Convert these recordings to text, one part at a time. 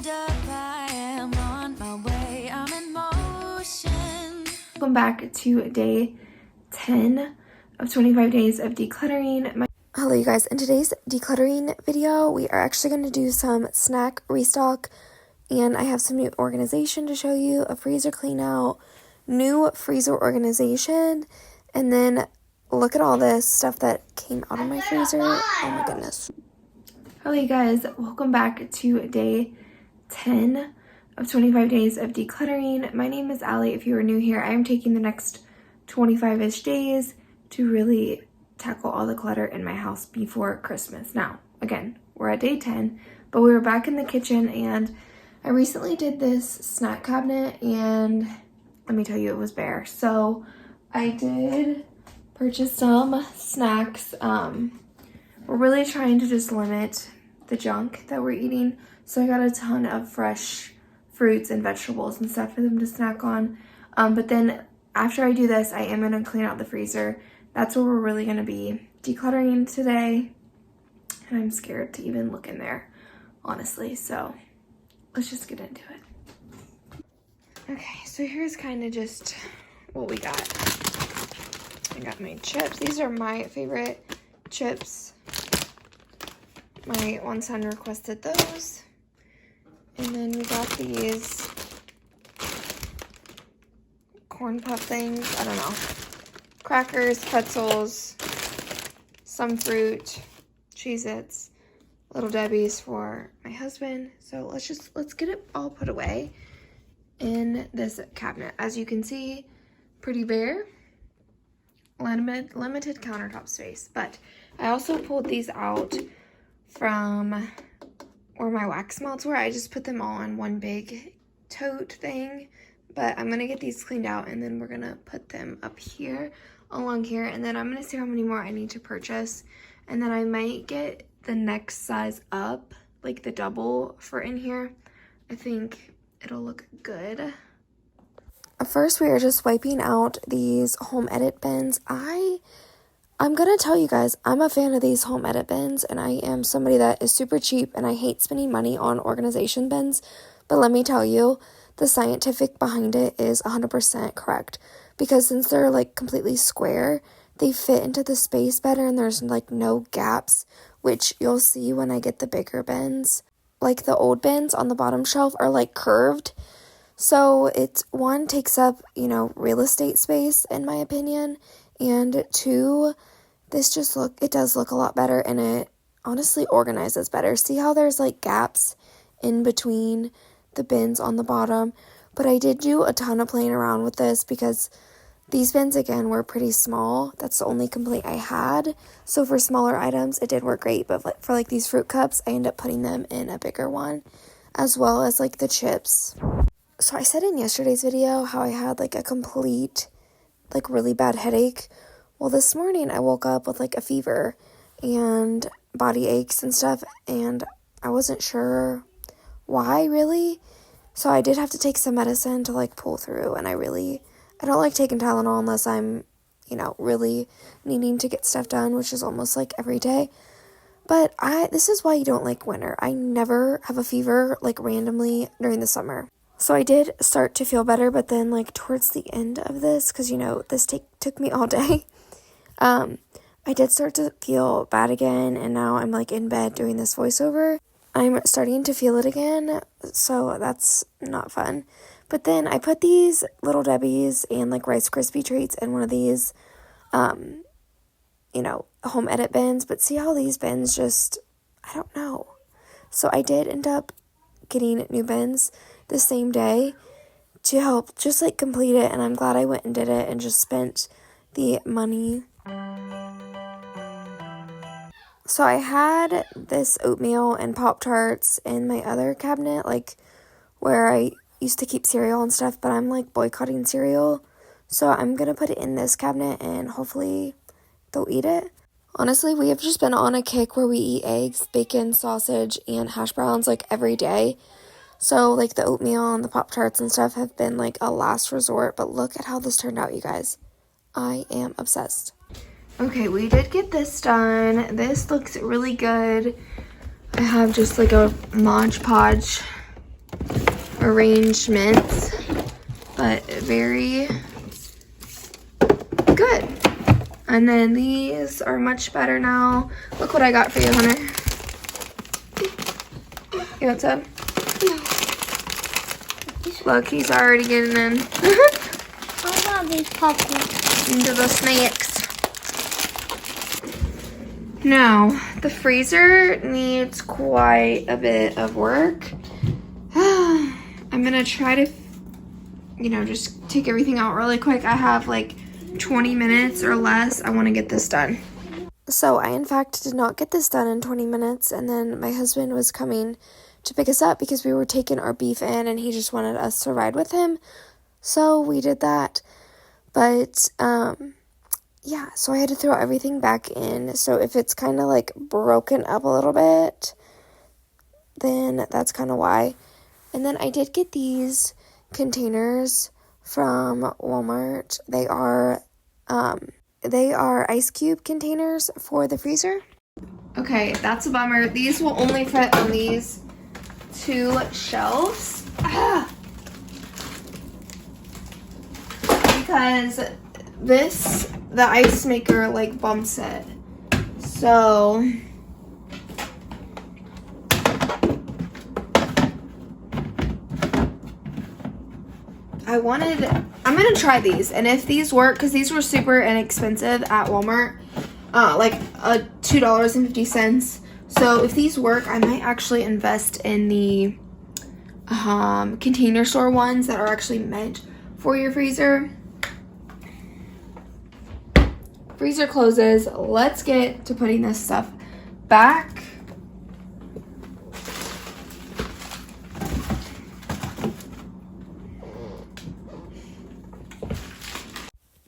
Hold up, I am on my way, I'm in motion. Welcome back to day 10 of 25 days of decluttering. Hello you guys, in today's decluttering video, we are actually going to do some snack restock, and I have some new organization to show you, a freezer clean out, new freezer organization, and then look at all this stuff that came out of my freezer. Oh my goodness. Hello you guys, welcome back to day 10 of 25 days of decluttering. My name is Allie. If you are new here, I am taking the next 25-ish days to really tackle all the clutter in my house before Christmas. Now, again, we're at day 10, but we were back in the kitchen, and I recently did this snack cabinet, and let me tell you, it was bare. So I did purchase some snacks. We're really trying to just limit the junk that we're eating. So I got a ton of fresh fruits and vegetables and stuff for them to snack on. But then after I do this, I am going to clean out the freezer. That's where we're really going to be decluttering today. And I'm scared to even look in there, honestly. So let's just get into it. Okay, so here's kind of just what we got. I got my chips. These are my favorite chips. My one son requested those. And then we got these corn puff things. I don't know. Crackers, pretzels, some fruit, Cheez-Its, Little Debbie's for my husband. So let's get it all put away in this cabinet. As you can see, pretty bare. Limited countertop space. But I also pulled these out from where my wax melts were. I just put them all in one big tote thing. But I'm going to get these cleaned out, and then we're going to put them up here, along here. And then I'm going to see how many more I need to purchase. And then I might get the next size up, like the double for in here. I think it'll look good. First, we are just wiping out these home edit bins. I'm gonna tell you guys, I'm a fan of these home edit bins, and I am somebody that is super cheap, and I hate spending money on organization bins. But let me tell you, the scientific behind it is 100% correct, because since they're like completely square, they fit into the space better, and there's like no gaps, which you'll see when I get the bigger bins. Like the old bins on the bottom shelf are like curved. So it's, one, takes up, real estate space in my opinion, and two, it does look a lot better, and it honestly organizes better. See how there's like gaps in between the bins on the bottom? But I did do a ton of playing around with this because these bins, again, were pretty small. That's the only complaint I had. So for smaller items, it did work great, but for like these fruit cups, I end up putting them in a bigger one, as well as like the chips. So I said in yesterday's video how I had like a complete, like really bad headache. Well, this morning I woke up with like a fever and body aches and stuff, and I wasn't sure why really. So I did have to take some medicine to like pull through, and I don't like taking Tylenol unless I'm, really needing to get stuff done, which is almost like every day. But this is why you don't like winter. I never have a fever like randomly during the summer. So I did start to feel better, but then like towards the end of this, because this took me all day, I did start to feel bad again, and now I'm like in bed doing this voiceover. I'm starting to feel it again, so that's not fun. But then I put these Little Debbie's and like Rice Krispie treats in one of these, home edit bins. But see how these bins I don't know. So I did end up getting new bins the same day to help just like complete it, and I'm glad I went and did it and just spent the money. So I had this oatmeal and Pop-Tarts in my other cabinet, like where I used to keep cereal and stuff, but I'm like boycotting cereal. So I'm gonna put it in this cabinet, and hopefully they'll eat it. Honestly, we have just been on a kick where we eat eggs, bacon, sausage, and hash browns like every day. So like the oatmeal and the Pop-Tarts and stuff have been like a last resort, but look at how this turned out, you guys. I am obsessed. Okay, we did get this done. This looks really good. I have just like a Mod Podge arrangements, but very good. And then these are much better now. Look what I got for you, Hunter. You want some? No. Look, he's already getting in. How about these popcorn? Into the snacks. Now, the freezer needs quite a bit of work. I'm gonna try to, just take everything out really quick. I have like 20 minutes or less. I want to get this done. So I, in fact, did not get this done in 20 minutes. And then my husband was coming to pick us up because we were taking our beef in and he just wanted us to ride with him. So we did that. But, yeah, so I had to throw everything back in. So if it's kind of like broken up a little bit, then that's kind of why. And then I did get these containers from Walmart. They are ice cube containers for the freezer. Okay, that's a bummer. These will only fit on these 2 shelves. Because the ice maker like bumps it. So I'm gonna try these, and if these work, because these were super inexpensive at Walmart, like $2.50. So if these work, I might actually invest in the container store ones that are actually meant for your freezer. Freezer closes. Let's get to putting this stuff back.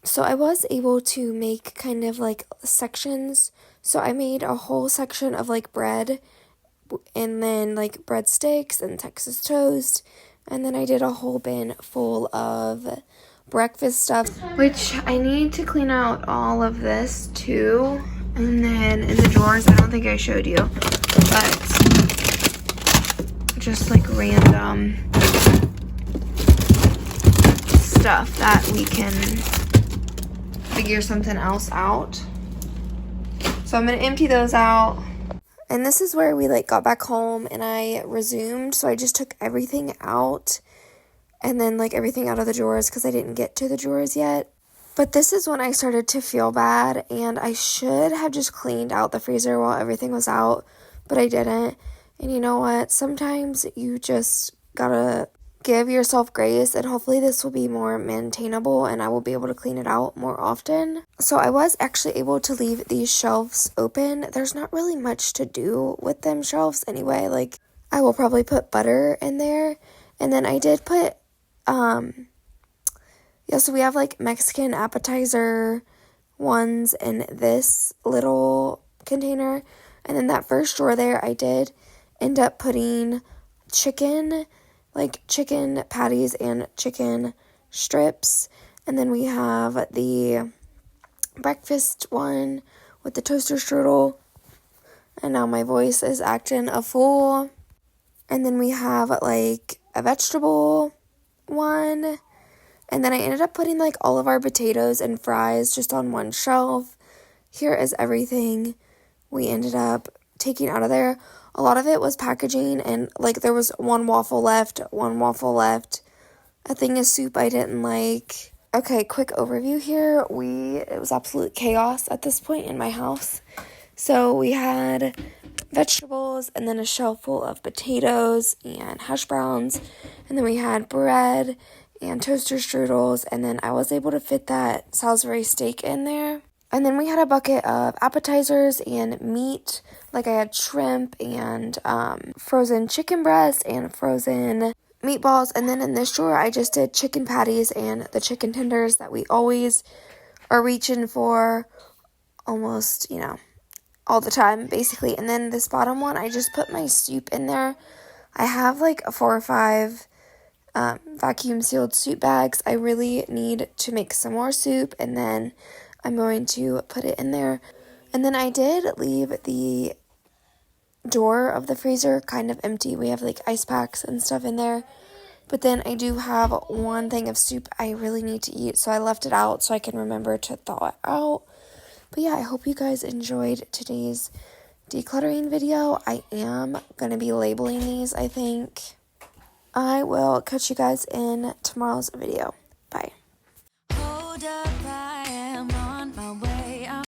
So I was able to make kind of like sections. So I made a whole section of like bread and then like breadsticks and Texas toast. And then I did a whole bin full of breakfast stuff, which I need to clean out all of this too. And then in the drawers, I don't think I showed you, but just like random stuff that we can figure something else out. So I'm gonna empty those out. And this is where we like got back home and I resumed. So I just took everything out and then like everything out of the drawers because I didn't get to the drawers yet. But this is when I started to feel bad, and I should have just cleaned out the freezer while everything was out, but I didn't. And you know what? Sometimes you just gotta give yourself grace, and hopefully this will be more maintainable and I will be able to clean it out more often. So I was actually able to leave these shelves open. There's not really much to do with them shelves anyway. Like, I will probably put butter in there. And then I did put, so we have like Mexican appetizer ones in this little container. And then that first drawer there, I did end up putting chicken patties and chicken strips. And then we have the breakfast one with the toaster strudel. And now my voice is acting a fool. And then we have like a vegetable one. And then I ended up putting like all of our potatoes and fries just on one shelf. Here is everything we ended up taking out of there. A lot of it was packaging, and like there was one waffle left, a thing of soup I didn't like. Okay, quick overview here. It was absolute chaos at this point in my house. So we had vegetables and then a shelf full of potatoes and hash browns, and then we had bread and toaster strudels, and then I was able to fit that Salisbury steak in there. And then we had a bucket of appetizers and meat, like I had shrimp and frozen chicken breast and frozen meatballs. And then in this drawer, I just did chicken patties and the chicken tenders that we always are reaching for almost, all the time, basically. And then this bottom one, I just put my soup in there. I have like 4 or 5 vacuum sealed soup bags. I really need to make some more soup, and then I'm going to put it in there. And then I did leave the door of the freezer kind of empty. We have like ice packs and stuff in there. But then I do have one thing of soup I really need to eat, so I left it out so I can remember to thaw it out. But yeah, I hope you guys enjoyed today's decluttering video. I am going to be labeling these, I think. I will catch you guys in tomorrow's video. Bye. Hold up.